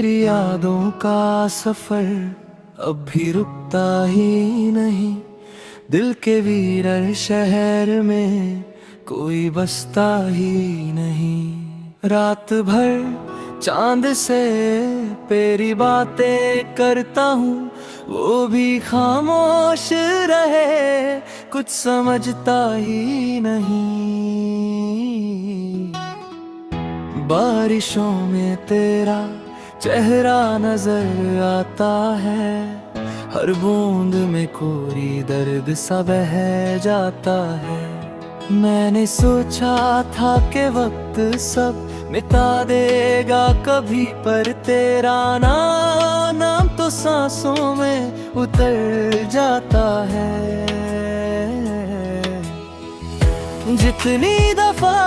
तेरी यादों का सफर अब भी रुकता ही नहीं। दिल के वीरर शहर में कोई बसता ही नहीं। रात भर चांद से तेरी बातें करता हूँ, वो भी खामोश रहे, कुछ समझता ही नहीं। बारिशों में तेरा चेहरा नजर आता है, हर बूंद में कोरी दर्द सा बह जाता है। मैंने सोचा था कि वक्त सब मिटा देगा कभी, पर तेरा नाम तो सांसों में उतर जाता है। जितनी दफा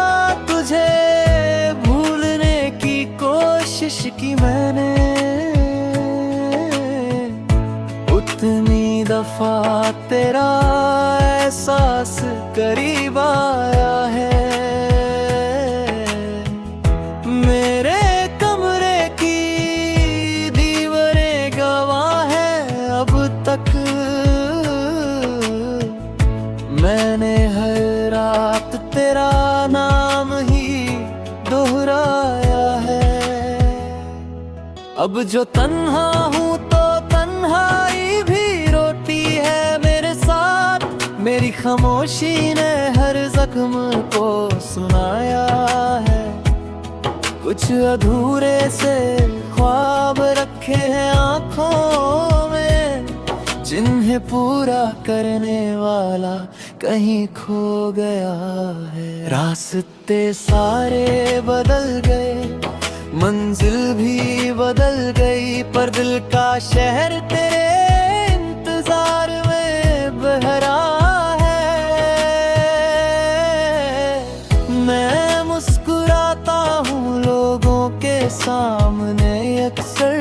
तुझे भूलने की कोशिश की मैंने, उतनी दफा तेरा एहसास करीब आया है। मेरे कमरे की दीवारें गवाह है अब तक, मैंने हर रात तेरा नाम ही दोहराया है। अब जो तन्हा हूँ तो तन्हाई भी रोती है मेरे साथ, मेरी खामोशी ने हर जख्म को सुनाया है। कुछ अधूरे से ख्वाब रखे हैं आँखों में, जिन्हें पूरा करने वाला कहीं खो गया है। रास्ते सारे बदल गए, मंजिल भी बदल गई, पर दिल का शहर तेरे इंतजार में बहरा है। मैं मुस्कुराता हूँ लोगों के सामने अक्सर,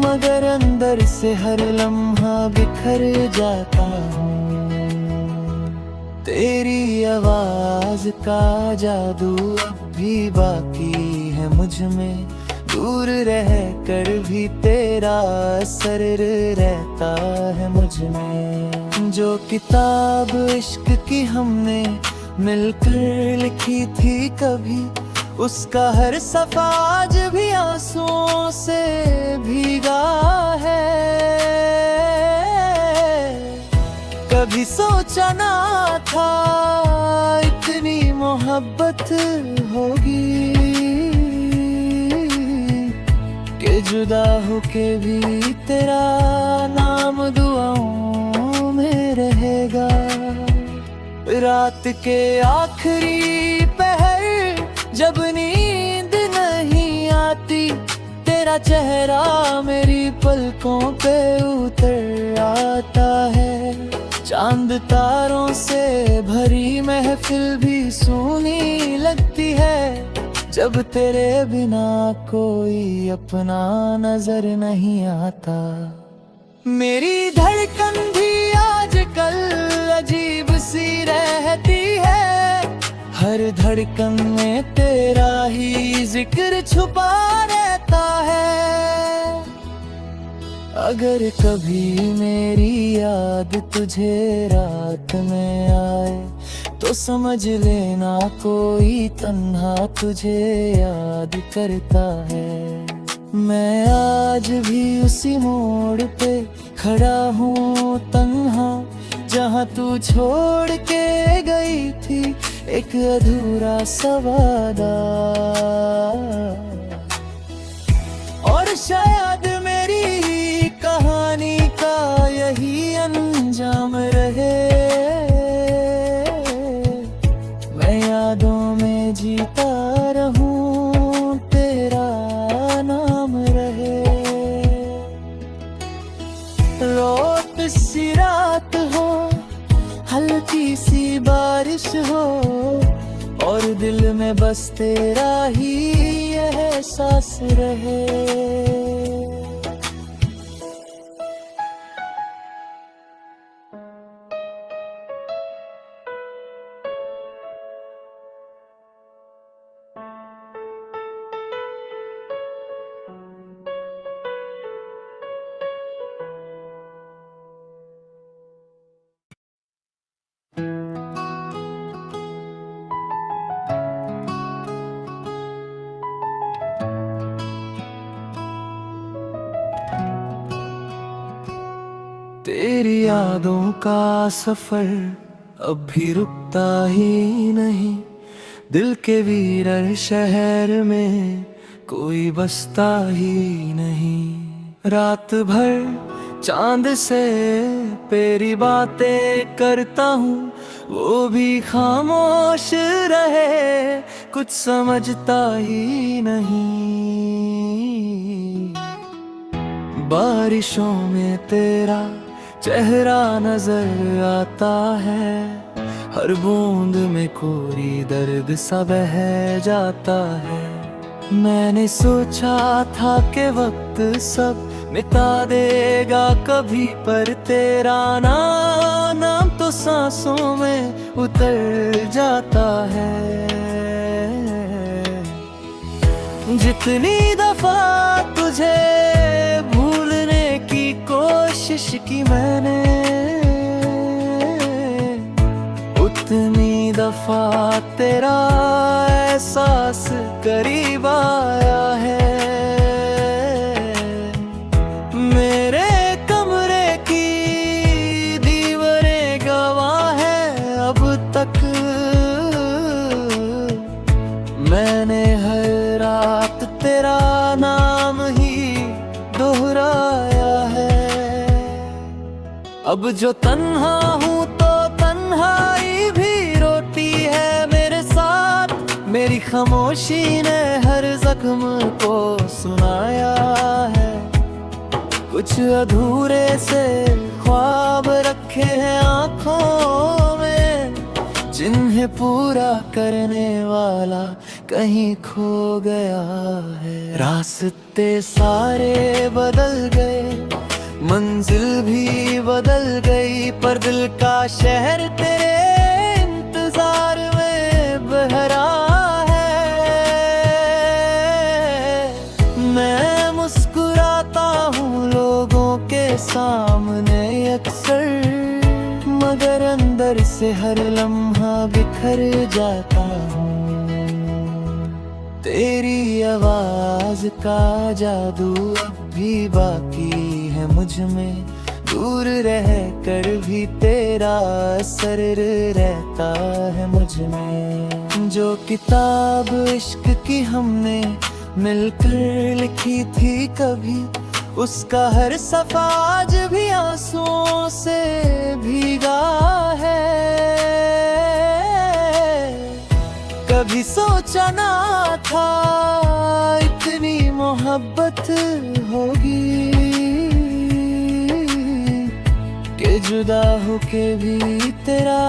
मगर अंदर से हर लम्हा बिखर जाता हूँ। तेरी आवाज का जादू अब भी बाकी है मुझ में, दूर रह कर भी तेरा असर रहता है मुझ में। जो किताब इश्क की हमने मिलकर लिखी थी कभी, उसका हर सफा आज भी आंसुओं से भीगा है। कभी सोचा ना था इतनी मोहब्बत होगी, कि जुदा होके भी तेरा नाम दुआओं में रहेगा। रात के आखिरी पहर जब नींद नहीं आती, तेरा चेहरा मेरी पलकों पे उतर आता है। चांद तारों से भरी महफिल भी सूनी लगती है, जब तेरे बिना कोई अपना नजर नहीं आता। मेरी धड़कन भी आजकल अजीब सी रहती है, हर धड़कन में तेरा ही जिक्र छुपा रहता है। अगर कभी मेरी याद तुझे रात में आए, तो समझ लेना कोई तन्हा तुझे याद करता है। मैं आज भी उसी मोड़ पे खड़ा हूँ तन्हा, जहाँ तू छोड़ के गई थी एक अधूरा सा वादा। और शायद मेरी कहानी का यही अंजाम रहे, मैं यादों में जीता रहूं, तेरा नाम रहे। रोत सी रात हो, हल्की सी बारिश हो, और दिल में बस तेरा ही एहसास रहे। तेरी यादों का सफर अब भी रुकता ही नहीं। दिल के वीरर शहर में कोई बसता ही नहीं। रात भर चांद से तेरी बातें करता हूँ, वो भी खामोश रहे, कुछ समझता ही नहीं। बारिशों में तेरा चेहरा नजर आता है, हर बूंद में कोरी दर्द सा बह जाता है। मैंने सोचा था कि वक्त सब मिटा देगा कभी, पर तेरा नाम तो सांसों में उतर जाता है। जितनी दफा तुझे भूलने की कोशिश की मैंने, उतनी दफा तेरा एहसास करीब आया है। मेरे कमरे की दीवारें गवाह है अब तक, मैंने हर रात तेरा नाम ही दोहराया है। अब जो तन्हा हूँ तो तन्हाई भी रोती है मेरे साथ, मेरी खामोशी ने हर जख्म को सुनाया है। कुछ अधूरे से ख्वाब रखे हैं आँखों में, जिन्हें पूरा करने वाला कहीं खो गया है। रास्ते सारे बदल गए, मंजिल भी बदल गई, पर दिल का शहर तेरे इंतजार में बहरा है। मैं मुस्कुराता हूँ लोगों के सामने अक्सर, मगर अंदर से हर लम्हा बिखर जाता हूँ। तेरी आवाज का जादू अब भी बाकी है मुझ में, दूर रह कर भी तेरा असर रहता है मुझ में। जो किताब इश्क की हमने मिलकर लिखी थी कभी, उसका हर सफा आज भी आंसुओं से भीगा है। कभी सोचा ना था इतनी मोहब्बत होगी, कि जुदा होके भी तेरा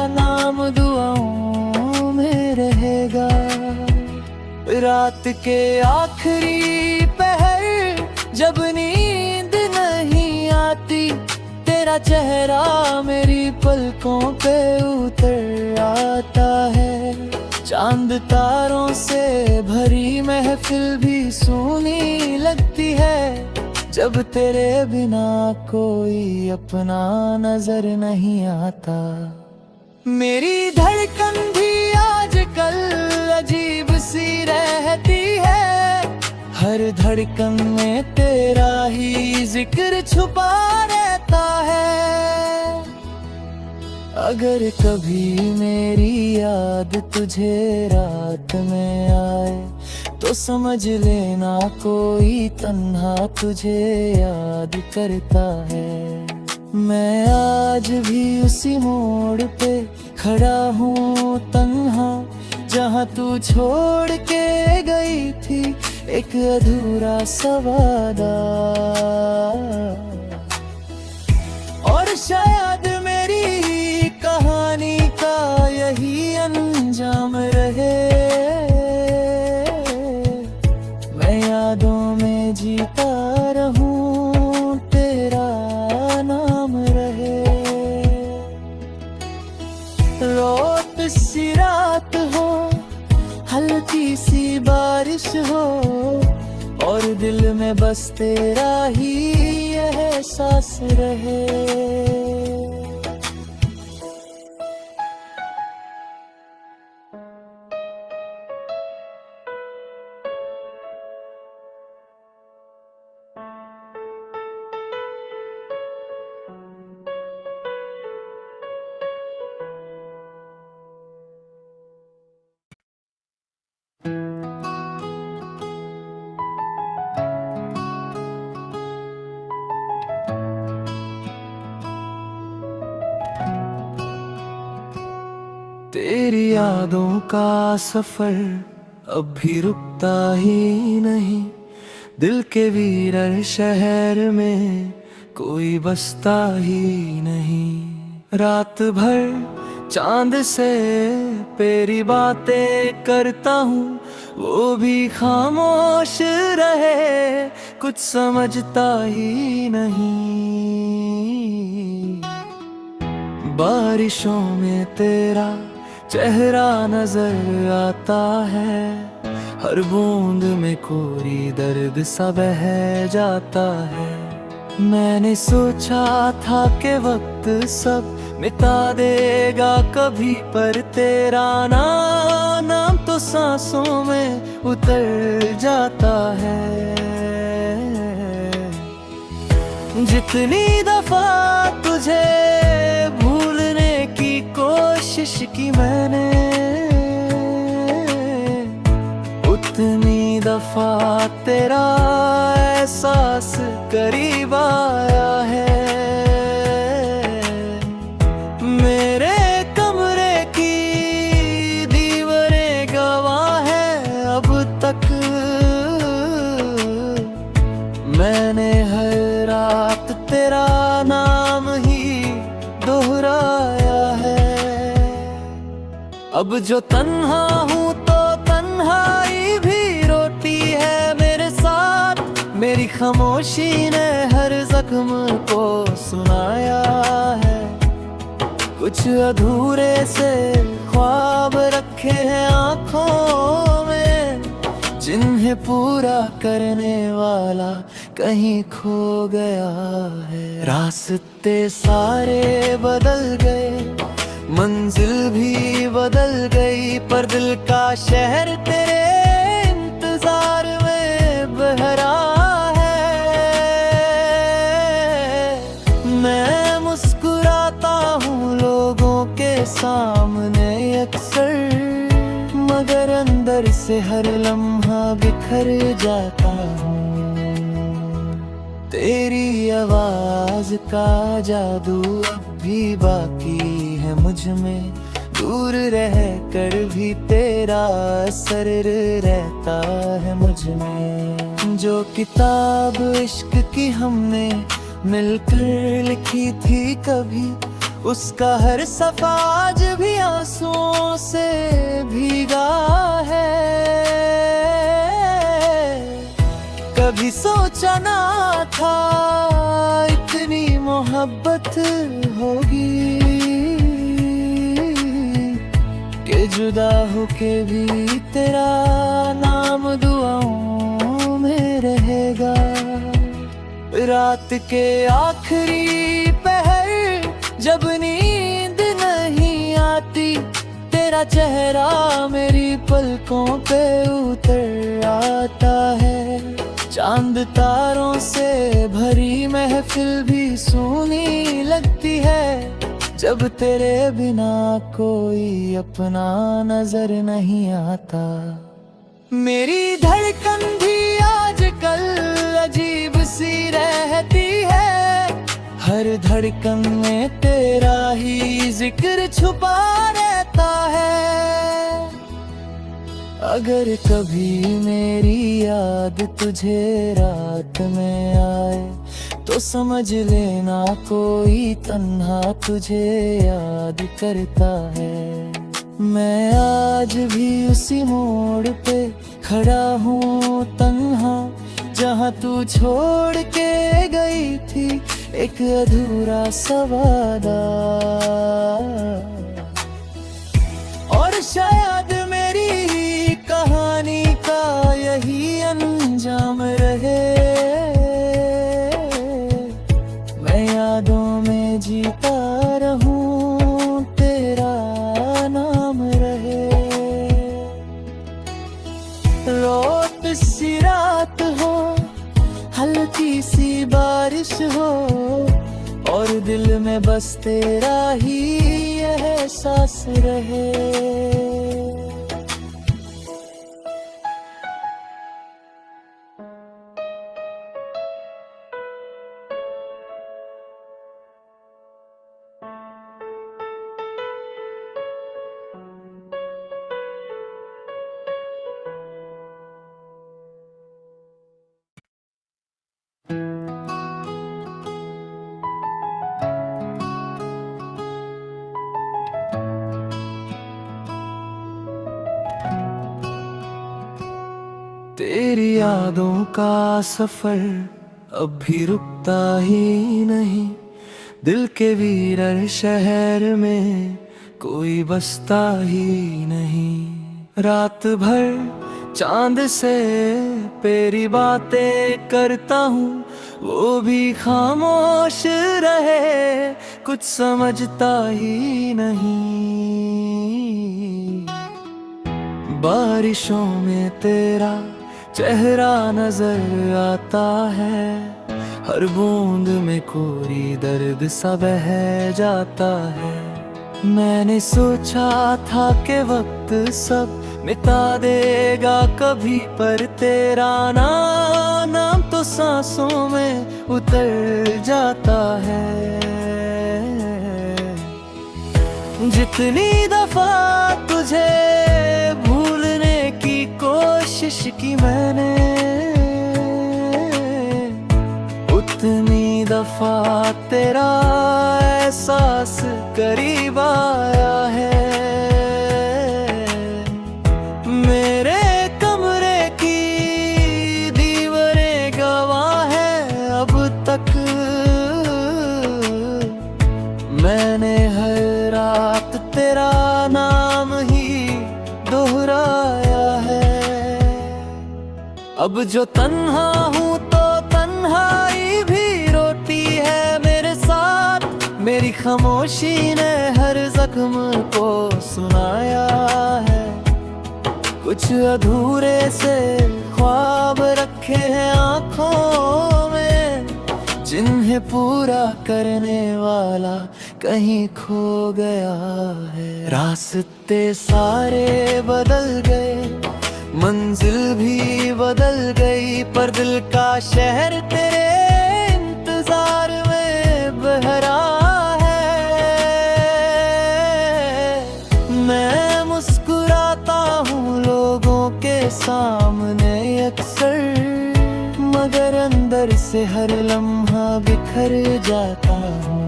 नाम दुआओं में रहेगा। रात के आखिरी पहर जब नींद नहीं आती, तेरा चेहरा मेरी पलकों पे उतर आता है। चांद तारों से भरी महफिल भी सूनी लगती है, जब तेरे बिना कोई अपना नजर नहीं आता। मेरी धड़कन भी आजकल अजीब सी रहती है, हर धड़कन में तेरा ही जिक्र छुपा रहता है। अगर कभी मेरी याद तुझे रात में आए, तो समझ लेना कोई तन्हा तुझे याद करता है। मैं आज भी उसी मोड़ पे खड़ा हूँ तन्हा, जहाँ तू छोड़ के गई थी एक अधूरा सा वादा। और शायद मेरी कहानी का यही अंजाम रहे, मैं यादों में जीता रहूं, तेरा नाम रहे। रोत सी रात हो, हल्की सी बारिश हो, और दिल में बस तेरा ही एहसास रहे। तेरी यादों का सफर अब भी रुकता ही नहीं। दिल के वीरर शहर में कोई बसता ही नहीं। रात भर चांद से तेरी बातें करता हूँ, वो भी खामोश रहे, कुछ समझता ही नहीं। बारिशों में तेरा चेहरा नजर आता है, हर बूंद में कोरी दर्द सा बह जाता है। मैंने सोचा था कि वक्त सब मिटा देगा कभी, पर तेरा नाम तो सांसों में उतर जाता है। जितनी दफा तुझे भूलने की कोशिश की मैंने, उतनी दफा तेरा एहसास करीब आया है। मेरे कमरे की दीवारें गवाह है अब तक, मैंने हर रात तेरा नाम ही दोहराया है। अब जो तन्हा हूँ तो तन्हाई भी रोती है मेरे साथ, मेरी खामोशी ने हर जख्म को सुनाया है। कुछ अधूरे से ख्वाब रखे हैं आँखों में, जिन्हें पूरा करने वाला कहीं खो गया है। रास्ते सारे बदल गए, मंजिल भी बदल गई, पर दिल का शहर तेरे इंतजार में बहरा है। मैं मुस्कुराता हूँ लोगों के सामने अक्सर, मगर अंदर से हर लम्हा बिखर जाता हूँ। तेरी आवाज का जादू अब भी बाकी है मुझ में, दूर रह कर भी तेरा असर रहता है मुझ में। जो किताब इश्क की हमने मिलकर लिखी थी कभी, उसका हर सफा आज भी आंसुओं से भीगा है। कभी सोचा ना था इतनी मोहब्बत होगी, कि जुदा होके भी तेरा नाम दुआओं में रहेगा। रात के आखिरी पहर जब नींद नहीं आती, तेरा चेहरा मेरी पलकों पे उतर आता है। चांद तारों से भरी महफिल भी सूनी लगती है, जब तेरे बिना कोई अपना नजर नहीं आता। मेरी धड़कन भी आजकल अजीब सी रहती है, हर धड़कन में तेरा ही जिक्र छुपा रहता है। अगर कभी मेरी याद तुझे रात में आए, तो समझ लेना कोई तन्हा तुझे याद करता है। मैं आज भी उसी मोड़ पे खड़ा हूँ तन्हा, जहाँ तू छोड़ के गई थी एक अधूरा सा वादा। और शायद मेरी कहानी का यही अंजाम रहे, मैं यादों में जीता रहूं, तेरा नाम रहे। रोत सी रात हो, हल्की सी बारिश हो, और दिल में बस तेरा ही एहसास रहे। तेरी यादों का सफर अब भी रुकता ही नहीं। दिल के वीरर शहर में कोई बसता ही नहीं। रात भर चांद से तेरी बातें करता हूँ, वो भी खामोश रहे, कुछ समझता ही नहीं। बारिशों में तेरा चेहरा नजर आता है, हर बूंद में कोरी दर्द सा बह जाता है। मैंने सोचा था कि वक्त सब मिटा देगा कभी, पर तेरा नाम तो सांसों में उतर जाता है। जितनी दफा तुझे भूलने की कोशिश की मैंने, उतनी दफा तेरा एहसास करीब आया है। मेरे कमरे की दीवारें गवाह है अब तक, मैंने हर रात तेरा नाम ही दोहराया है। अब जो तन्हा हूँ तो तन्हाई भी रोती है मेरे साथ, मेरी खामोशी ने हर जख्म को सुनाया है। कुछ अधूरे से ख्वाब रखे हैं आँखों में, जिन्हें पूरा करने वाला कहीं खो गया है। रास्ते सारे बदल गए, मंजिल भी बदल गई, पर दिल का शहर तेरे इंतजार में बहरा है। मैं मुस्कुराता हूँ लोगों के सामने अक्सर, मगर अंदर से हर लम्हा बिखर जाता हूँ।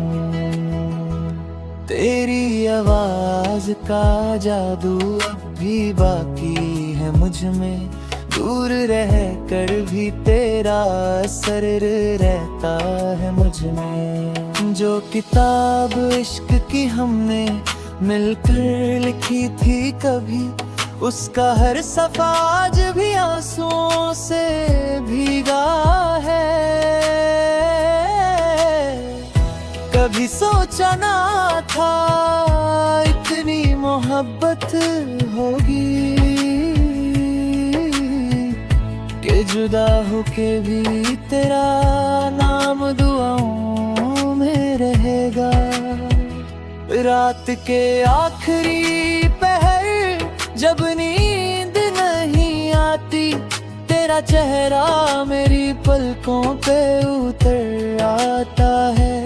तेरी आवाज का जादू अब भी बाकी है मुझ में, दूर रह कर भी तेरा असर रहता है मुझ में। जो किताब इश्क की हमने मिलकर लिखी थी कभी, उसका हर सफा आज भी आंसुओं से भीगा है। कभी सोचा ना था इतनी मोहब्बत होगी, कि जुदा होके भी तेरा नाम दुआओं में रहेगा। रात के आखिरी पहर जब नींद नहीं आती, तेरा चेहरा मेरी पलकों पे उतर आता है।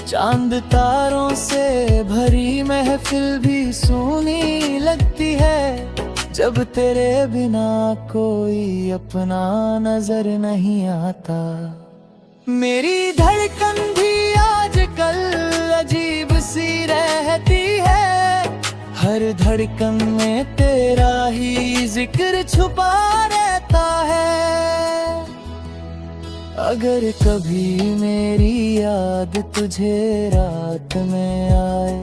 चांद तारों से भरी महफिल भी सूनी लगती है, जब तेरे बिना कोई अपना नजर नहीं आता। मेरी धड़कन भी आजकल अजीब सी रहती है, हर धड़कन में तेरा ही जिक्र छुपा रहता है। अगर कभी मेरी याद तुझे रात में आए,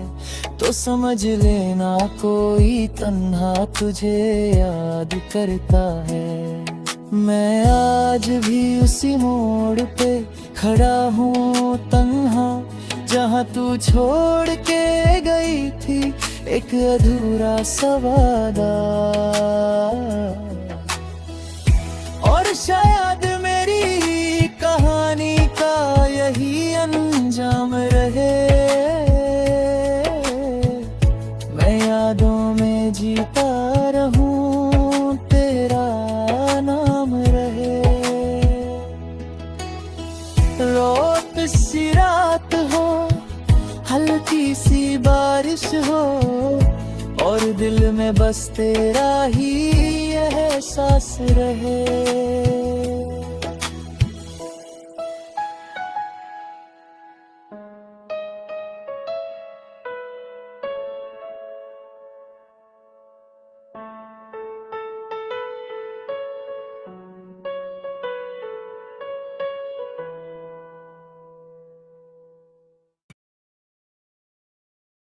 तो समझ लेना कोई तन्हा तुझे याद करता है। मैं आज भी उसी मोड़ पे खड़ा हूँ तन्हा, जहाँ तू छोड़ के गई थी एक अधूरा सा वादा। और शायद मेरी कहानी का यही अंजाम रहे, मैं यादों में जीता रहूं, तेरा नाम रहे। रोत सी रात हो, हल्की सी बारिश हो, और दिल में बस तेरा ही एहसास रहे।